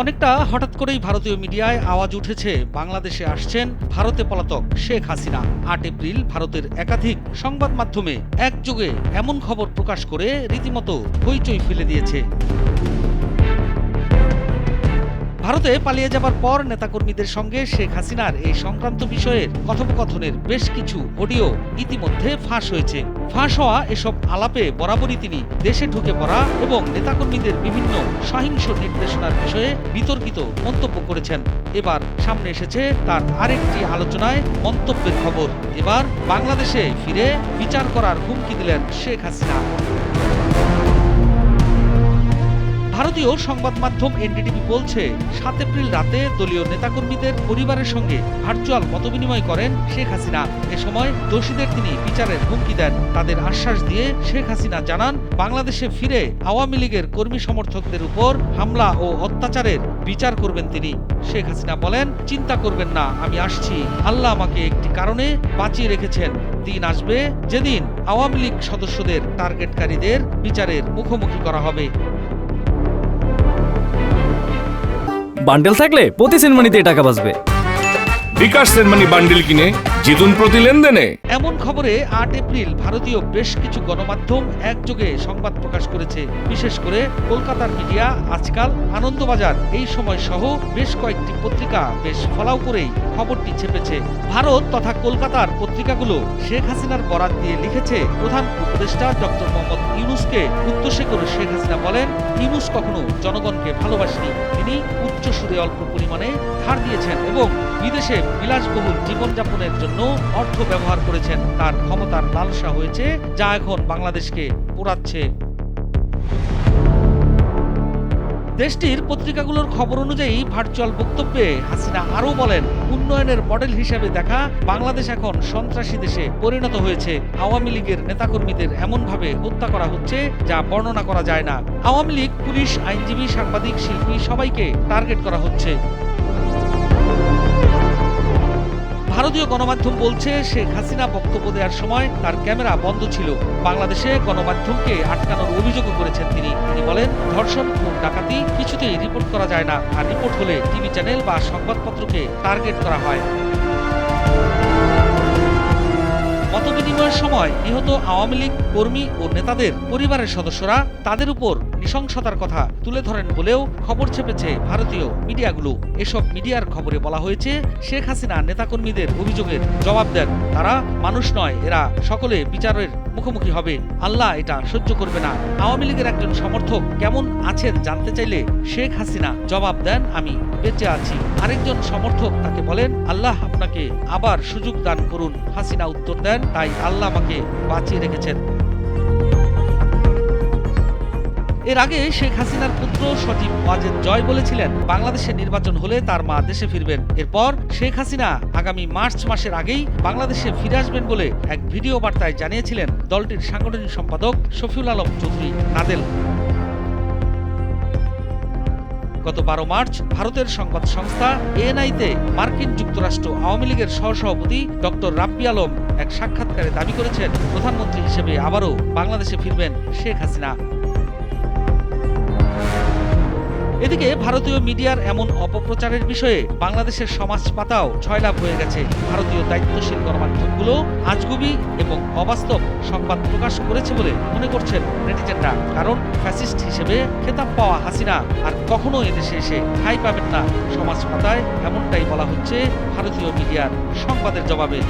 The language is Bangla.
অনেকটা হঠাৎ করেই ভারতীয় মিডিয়ায় আওয়াজ উঠেছে বাংলাদেশে আসছেন ভারতে পলাতক শেখ হাসিনা। ৮ এপ্রিল ভারতের একাধিক সংবাদ মাধ্যমে একযোগে এমন খবর প্রকাশ করে রীতিমতো হইচই ফেলে দিয়েছে। ভারতে পালিয়ে যাবার পর নেতাকর্মীদের সঙ্গে শেখ হাসিনার এই সংক্রান্ত বিষয়ের কথোপকথনের বেশ কিছু অডিও ইতিমধ্যে ফাঁস হয়েছে। ফাঁস হওয়া এসব আলাপে বরাবরই তিনি দেশে ঢুকে পড়া এবং নেতাকর্মীদের বিভিন্ন সহিংস নির্দেশনার বিষয়ে বিতর্কিত মন্তব্য করেছেন। এবার সামনে এসেছে তার আরেকটি আলোচনায় মন্তব্যের খবর। এবার বাংলাদেশে ফিরে বিচার করার হুমকি দিলেন শেখ হাসিনা। ভারতীয় সংবাদ মাধ্যম এনডিটিভি বলছে, ৭ এপ্রিল রাতে দলীয় নেতাকর্মীদের পরিবারের সঙ্গে ভার্চুয়াল মতবিনিময় করেন শেখ হাসিনা। এ সময় দোষীদের তিনি বিচারের হুমকি দেন। তাদের আশ্বাস দিয়ে শেখ হাসিনা জানান, বাংলাদেশে ফিরে আওয়ামী লীগের কর্মী সমর্থকদের উপর হামলা ও অত্যাচারের বিচার করবেন তিনি। শেখ হাসিনা বলেন, চিন্তা করবেন না, আমি আসছি। আল্লাহ আমাকে একটি কারণে বাঁচিয়ে রেখেছেন। দিন আসবে যেদিন আওয়ামী লীগ সদস্যদের টার্গেটকারীদের বিচারের মুখোমুখি করা হবে। বান্ডেল থাকলে প্রতি সেনমানিতে টাকা বাঁচবে। বিকাশ সেনমানি বান্ডেল কিনে জিতুন প্রতি লেনদেনে। এমন খবরে ৮ এপ্রিল ভারতীয় বেশ কিছু গণমাধ্যম একযোগে সংবাদ প্রকাশ করেছে। বিশেষ করে কলকাতার মিডিয়া আজকাল, আনন্দবাজার এই সময় সহ বেশ কয়েকটি পত্রিকা বেশ ফলাও করেই খবরটি ছেপেছে। ভারত তথা কলকাতার পত্রিকাগুলো শেখ হাসিনার বরাত দিয়ে লিখেছে, প্রধান উপদেষ্টা ডক্টর মোহাম্মদ ইউনূসকে উদ্দেশ্য করে শেখ হাসিনা বলেন, ইউনূস কখনো জনগণকে ভালোবাসেনি। তিনি উচ্চ সুদে অল্প পরিমাণে ধার দিয়েছেন এবং বিদেশে বিলাসবহুল জীবনযাপনের জন্য অর্থ ব্যবহার করেছেন। তার ক্ষমতার লালসা হয়েছে, যা এখন বাংলাদেশকে পোড়াচ্ছে। দেশটির পত্রিকাগুলোর খবর অনুযায়ী ভার্চুয়াল বক্তব্যে হাসিনা আরও বলেন, উন্নয়নের মডেল হিসেবে দেখা বাংলাদেশ এখন সন্ত্রাসী দেশে পরিণত হয়েছে। আওয়ামী লীগের নেতাকর্মীদের এমনভাবে হত্যা করা হচ্ছে যা বর্ণনা করা যায় না। আওয়ামী লীগ, পুলিশ, আইনজীবী, সাংবাদিক, শিল্পী সবাইকে টার্গেট করা হচ্ছে। ভারতীয় গণমাধ্যম বলছে, শেখ হাসিনা বক্তব্য দেওয়ার সময় তার ক্যামেরা বন্ধ ছিল। বাংলাদেশে গণমাধ্যমকে আটকানোর অভিযোগও করেছেন তিনি। তিনি বলেন, ধর্ষণ, খুন, ডাকাতি কিছুতেই রিপোর্ট করা যায় না, আর রিপোর্ট হলে টিভি চ্যানেল বা সংবাদপত্রকে টার্গেট করা হয়। মতবিনিময়ের সময় নিহত আওয়ামী লীগ কর্মী ও নেতাদের পরিবারের সদস্যরা তাদের উপর নৃশংসতার কথা তুলে ধরেন বলেও খবর ছেপেছে ভারতীয় মিডিয়াগুলো। এসব মিডিয়ার খবরে বলা হয়েছে, শেখ হাসিনা নেতাকর্মীদের অভিযোগের জবাব দেন। তারা মানুষ নয়, এরা সকলে বিচারের মুখোমুখি হবে। আল্লাহ এটা সহ্য করবে না। আওয়ামী লীগের একজন সমর্থক কেমন আছেন জানতে চাইলে শেখ হাসিনা জবাব দেন, আমি বেঁচে আছি। আরেকজন সমর্থক তাকে বলেন, আল্লাহ আপনাকে আবার সুযোগ দান করুন। হাসিনা উত্তর দেন, তাই আল্লাহ আমাকে বাঁচিয়ে রেখেছেন। এর আগে শেখ হাসিনার পুত্র সজীব ওয়াজেদ জয় বলেছিলেন, বাংলাদেশে নির্বাচন হলে তার মা দেশে ফিরবেন। এরপর শেখ হাসিনা আগামী মার্চ মাসের আগেই বাংলাদেশে ফিরে আসবেন বলে এক ভিডিও বার্তায় জানিয়েছিলেন দলটির সাংগঠনিক সম্পাদক শফিউল আলম চৌধুরী নাদেল। গত ১২ মার্চ ভারতের সংবাদ সংস্থা এএনআইতে মার্কিন যুক্তরাষ্ট্র আওয়ামী লীগের সহসভাপতি ডক্টর রাব্বি আলম এক সাক্ষাৎকারে দাবি করেছেন, প্রধানমন্ত্রী হিসেবে আবারও বাংলাদেশে ফিরবেন শেখ হাসিনা। এদিকে ভারতীয় মিডিয়ার এমন অপপ্রচারের বিষয়ে বাংলাদেশের সমাজ পাতাও ছয়লাভ হয়ে গেছে। ভারতীয় দায়িত্বশীল গণমাধ্যমগুলো আজগুবি এবং অবাস্তব সংবাদ প্রকাশ করেছে বলে মনে করছেন নেটিজেনরা। কারণ ফ্যাসিস্ট হিসেবে খেতাব পাওয়া হাসিনা আর কখনো এদেশে এসে ঠাঁই পাবেন না। সমাজ পাতায় এমনটাই বলা হচ্ছে ভারতীয় মিডিয়ার সংবাদের জবাবে।